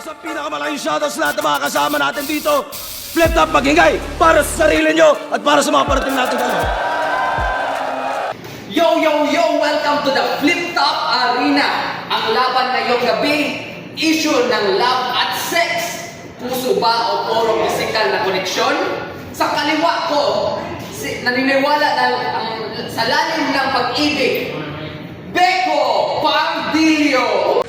sa pinakamalaking shoutouts lahat ng mga kasama natin dito. Flip Top, maghingay para sa sarili nyo at para sa mga parating natin dalawa. Yo, yo, yo! Welcome to the Flip Top Arena. Ang laban ngayong gabi, issue ng love at sex. Puso ba o puro physical na koneksyon? Sa kaliwa ko, naniniwala na sa lalim ng pag-ibig, Beko Pardillo!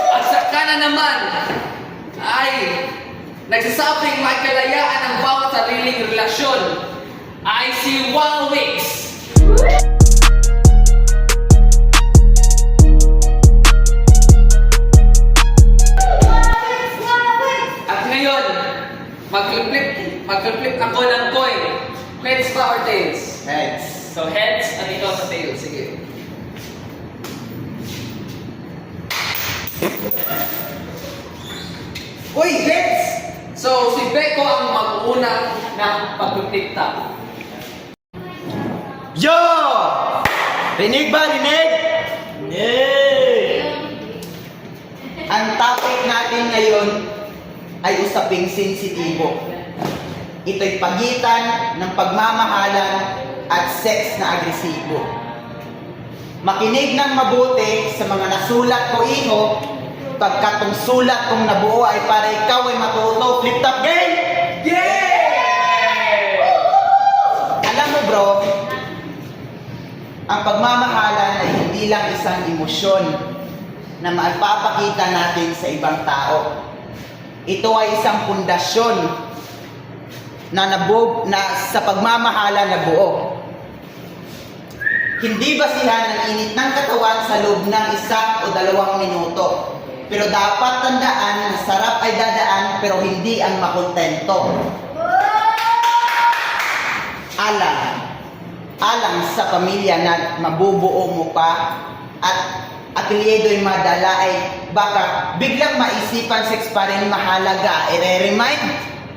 At sa kanan naman ay nagsasabing may kalayaan ang bawat sariling relasyon ay si Walwix. At ngayon, mag-flip ako ng coin. Heads ba or tails? Heads. So heads, at ikaw sa tails. Sige. Uy, heads! So, si Beko ang mag-una ng pag-flip top. Yo! Rinig ba? Rinig? Rinig! Ang topic natin ngayon ay usaping sensitibo. Ito'y pagitan ng pagmamahalan at sex na agresibo. Makinig ng mabuti sa mga nasulat ko iho, pagkatong sulat kong nabuo ay para ikaw ay matuto. Flip Top game! Yeah! Alam mo bro, ang pagmamahalan ay hindi lang isang emosyon na maipapakita natin sa ibang tao. Ito ay isang pundasyon na sa pagmamahalan na buo. Hindi basihan ng init ng katawan sa loob ng 1 o 2 minuto. Pero dapat tandaan na sarap ay dadaan pero hindi ang makontento. Alang sa pamilya na mabubuo mo pa at apelyido'y madala ay baka biglang maisipan sex pa rin mahalaga. I-remind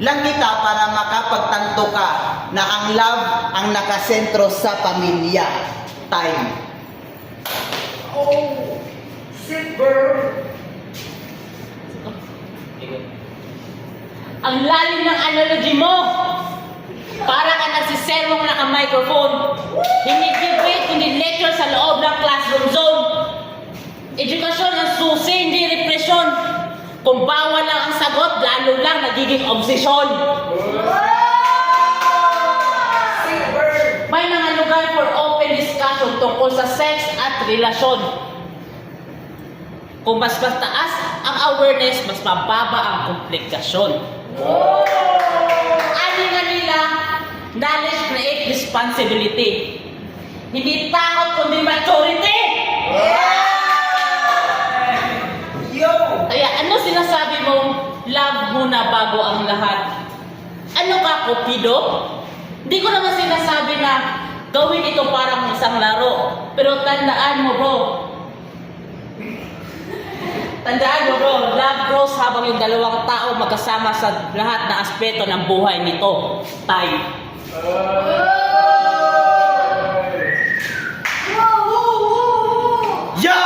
lang kita para makapagtanto ka na ang love ang nakasentro sa pamilya. Time. Oh, silver. Ang lalim ng analogy mo! Para ka nagsisermong naka-microphone. Hindi debate, kundi lecture sa loob ng classroom zone. Edukasyon ang susi, hindi represyon. Kung bawal lang ang sagot, lalo lang nagiging obsesyon. May mga lugar for open discussion tungkol sa sex at relasyon. Kung mas taas ang awareness, mas mababa ang komplikasyon. Ani nga nila, knowledge create responsibility. Hindi takot kundi maturity. Yo! Kaya ano sinasabi mong love muna bago ang lahat? Ano ka, Cupido? Hindi ko naman sinasabi na gawin ito parang isang laro. Pero tandaan mo bro, love grows habang yung dalawang tao magkasama sa lahat na aspeto ng buhay nito. Time. Yo!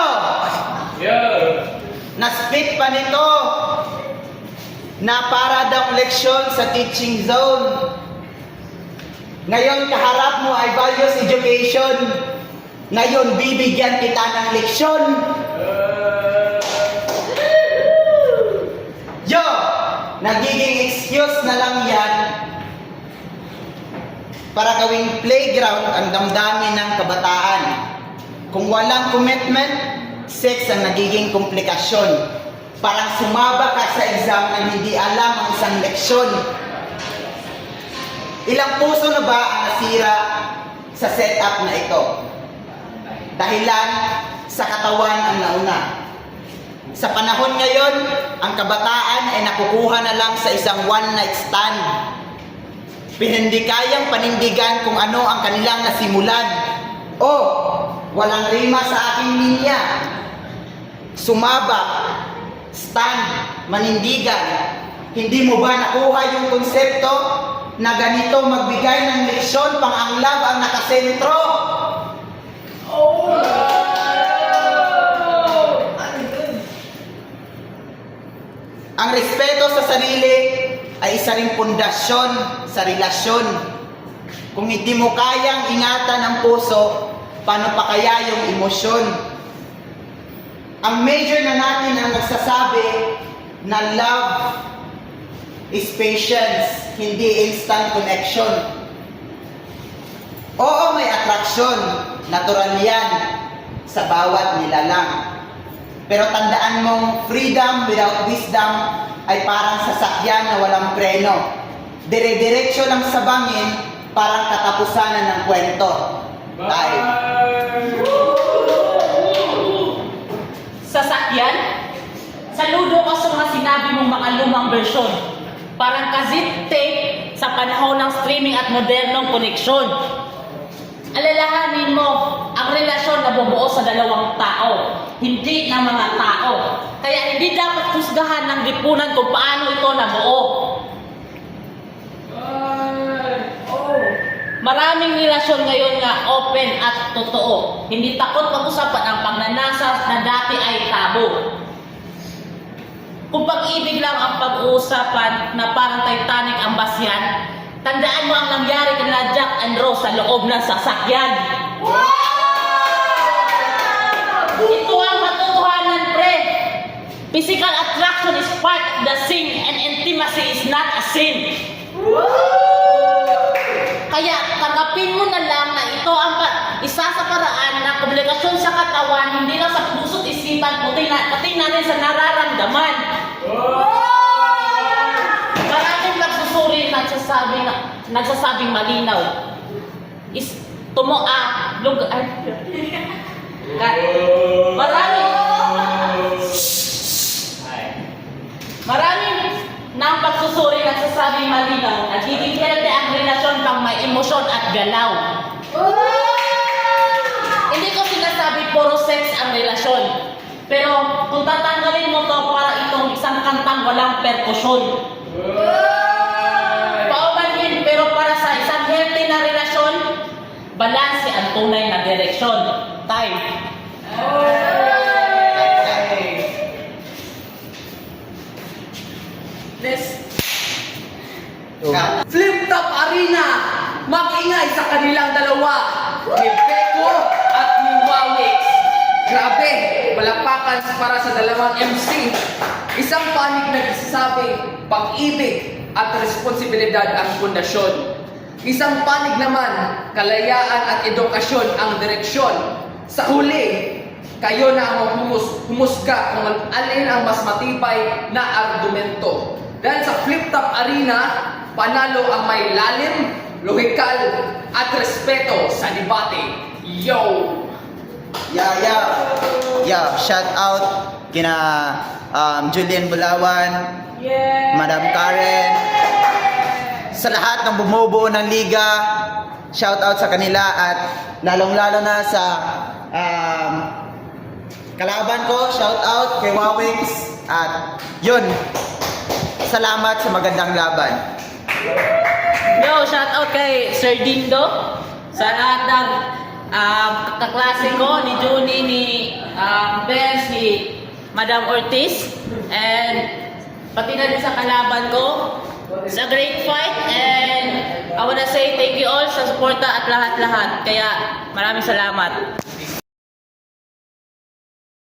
Yeah. Na-split pa nito na para daw leksyon sa teaching zone. Ngayon kaharap mo ay values education. Ngayon bibigyan kita ng leksyon. Yo! Nagiging excuse na lang yan para gawing playground ang damdamin ng kabataan. Kung walang commitment, sex ang nagiging komplikasyon. Parang sumaba ka sa exam na hindi alam ang isang leksyon. Ilang puso na ba ang nasira sa setup na ito? Dahilan sa katawan ang nauna. Sa panahon ngayon, ang kabataan ay nakukuha na lang sa isang one-night stand. Hindi kayang panindigan kung ano ang kanilang nasimulan. Walang rima sa aking linya. Sumabak, stand, manindigan. Hindi mo ba nakuha yung konsepto? na ganito magbigay ng leksyon pang ang love ang nakasentro. Ang respeto sa sarili ay isa ring pundasyon sa relasyon. Kung hindi mo kayang ingatan ang puso, paano pa kaya yung emosyon? Ang major na natin ang nagsasabi na love is patience, hindi instant connection. Oo, may attraction, natural yan sa bawat nilalang. Pero tandaan mong freedom without wisdom ay parang sasakyan na walang preno. Dire-diretso lang sa bangin, parang katapusanan ng kwento. Tayo. Sasakyan? Saludo ka sa mga sinabi mong mga lumang bersyon. Parang cassette tape sa panahon ng streaming at modernong koneksyon. Alalahanin mo, ang relasyon na bubuo sa dalawang tao, hindi ng mga tao. Kaya hindi dapat husgahan ng lipunan kung paano ito nabuo. Maraming relasyon ngayon nga open at totoo. Hindi takot pag-usapan ang pagnanasa na dati ay tabo. Kung pag-ibig lang ang pag-uusapan na parang Titanic ang basyan, tandaan mo ang nangyari kina Jack and Rose sa loob ng sasakyan. Ito ang katotohanan, pre. Physical attraction is part of the sin and intimacy is not a sin. Kaya tanggapin mo na lang na ito ang isa sa paraan ng komunikasyon sa katawan, hindi lang sa puso't isipan, pati na rin sa nararamdaman. Maraming nagsusuri nagsasabing malinaw. Maraming ng pagsusuri nagsasabing malinaw, nagiging healthy ang relasyon pang may emosyon at galaw. Hindi ko sinasabi puro sex ang relasyon. Pero kung tatanggalin mo to para itong isang kantang walang perkusyon. Paumanhin, pero para sa isang healthy na relasyon, balanse ang tunay na direksyon. Time. Flip Top Arena, mag-ingay sa kanilang dalawa, ni Beko at ni Wawix. Grabe, palapakan para sa dalawang MC. Isang panig na nagsasabi, pag-ibig at responsibilidad ang pundasyon. Isang panig naman, kalayaan at edukasyon ang direksyon. Sa huli, kayo na ang humusga kung alin ang mas matibay na argumento. Dahil sa Flip Top Arena, panalo ang may lalim, lohikal at respeto sa debate. Yo! Yeah, shout out kina Julian Bulawan, Madam Karen, sa lahat ng bumubuo ng liga, shout out sa kanila at lalong-lalo na sa kalaban ko, shout out kay Wawix at yun, salamat sa magandang laban. Yo, shout out kay Sir Dindo, sa lahat ng kaklase ko, ni Junie, ni Benz, ni Madam Ortiz, and pati na din sa kalaban ko. It's a great fight, and I wanna say thank you all sa suporta at lahat-lahat. Kaya maraming salamat.